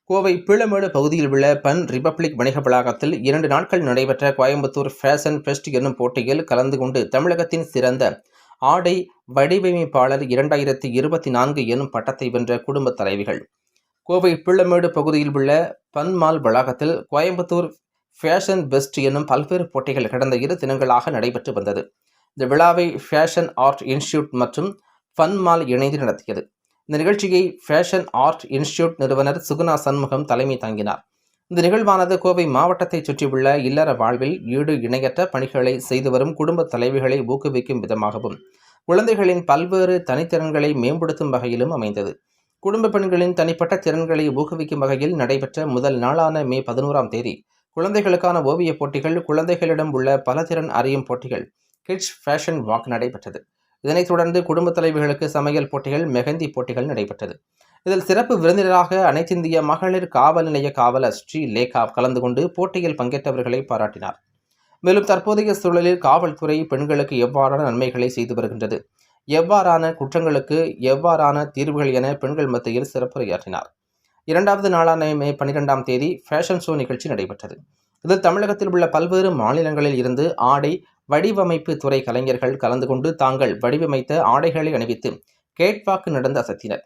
கோவை பீளமேடு பகுதியில் உள்ள பன் ரிபப்ளிக் வணிக வளாகத்தில் 2 நாட்கள் நடைபெற்ற கோயம்புத்தூர் ஃபேஷன் ஃபெஸ்ட் என்னும் போட்டியில் கலந்து கொண்டு தமிழகத்தின் சிறந்த ஆடை வடிவமைப்பாளர் 2024 எனும் பட்டத்தை வென்ற குடும்பத் தலைவிகள். கோவை பீளமேடு பகுதியில் உள்ள பன் மால் வளாகத்தில் கோயம்புத்தூர் ஃபேஷன் பெஸ்ட் என்னும் பல்வேறு போட்டிகள் கடந்த 2 தினங்களாக நடைபெற்று வந்தது. இந்த விழாவை ஃபேஷன் ஆர்ட் இன்ஸ்டிடியூட் மற்றும் ஃபன் மால் இணைந்து நடத்தியது. இந்த நிகழ்ச்சியை ஃபேஷன் ஆர்ட் இன்ஸ்டிடியூட் நிறுவனர் சுகுணா சண்முகம் தலைமை தாங்கினார். இந்த நிகழ்வானது கோவை மாவட்டத்தை சுற்றியுள்ள இல்லற வாழ்வில் ஈடு இணையற்ற பணிகளை செய்து வரும் குடும்ப தலைவிகளை ஊக்குவிக்கும் விதமாகவும் குழந்தைகளின் பல்வேறு தனித்திறன்களை மேம்படுத்தும் வகையிலும் அமைந்தது. குடும்ப பெண்களின் தனிப்பட்ட திறன்களை ஊக்குவிக்கும் வகையில் நடைபெற்ற முதல் நாளான மே 11ஆம் தேதி குழந்தைகளுக்கான ஓவியப் போட்டிகள், குழந்தைகளிடம் உள்ள பலதிறன் அறியும் போட்டிகள், கிட்ஸ் ஃபேஷன் வாக் நடைபெற்றது. இதனைத் தொடர்ந்து குடும்பத் தலைவிகளுக்கு சமையல் போட்டிகள், மெஹந்தி போட்டிகள் நடைபெற்றது. இதில் சிறப்பு விருந்தினராக அனைத்திந்திய மகளிர் காவல் நிலைய காவலர் ஸ்ரீ லேகா கலந்து கொண்டு போட்டியில் பங்கேற்றவர்களை பாராட்டினார். மேலும் தற்போதைய சூழலில் காவல்துறை பெண்களுக்கு எவ்வாறான நன்மைகளை செய்து வருகின்றது, எவ்வாறான குற்றங்களுக்கு எவ்வாறான தீர்வுகள் என பெண்கள் மத்தியில் சிறப்புரையாற்றினார். 2வது நாளான மே 12ஆம் தேதி ஃபேஷன் ஷோ நிகழ்ச்சி நடைபெற்றது. இதில் தமிழகத்தில் உள்ள பல்வேறு மாநிலங்களில் இருந்து ஆடை வடிவமைப்பு துறை கலைஞர்கள் கலந்து கொண்டு தாங்கள் வடிவமைத்த ஆடைகளை அணிவித்து கேட்வாக்கு நடந்து அசத்தினர்.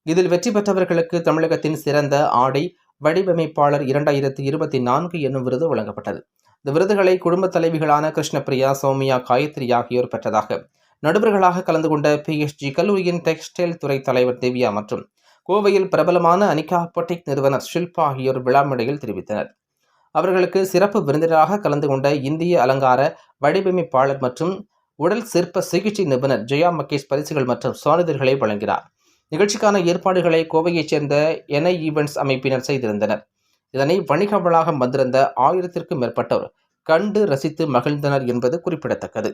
இதில் வெற்றி பெற்றவர்களுக்கு தமிழகத்தின் சிறந்த ஆடை வடிவமைப்பாளர் 2024 என்னும் விருது வழங்கப்பட்டது. இந்த விருதுகளை குடும்பத் தலைவிகளான கிருஷ்ணபிரியா, சௌமியா, காயத்ரி ஆகியோர் பெற்றதாக நடுவர்களாக கலந்து கொண்ட PSG கல்லூரியின் டெக்ஸ்டைல் துறை தலைவர் திவ்யா மற்றும் கோவையில் பிரபலமான அனிகா பொட்டிக் நிறுவனர் ஷில்பா ஆகியோர் விழா மேடையில் தெரிவித்தனர். அவர்களுக்கு சிறப்பு விருந்தினராக கலந்து கொண்ட இந்திய அலங்கார வடிவமைப்பாளர் மற்றும் உடல் சிற்ப சிகிச்சை நிபுணர் ஜெயா மகேஷ் பரிசுகள் மற்றும் சான்றிதழ்களை வழங்கினார். நிகழ்ச்சிக்கான ஏற்பாடுகளை கோவையைச் சேர்ந்த NI ஈவெண்ட்ஸ் அமைப்பினர் செய்திருந்தனர். இதனை வணிக வளாகம் வந்திருந்த 1000க்கும் மேற்பட்டோர் கண்டு ரசித்து மகிழ்ந்தனர் என்பது குறிப்பிடத்தக்கது.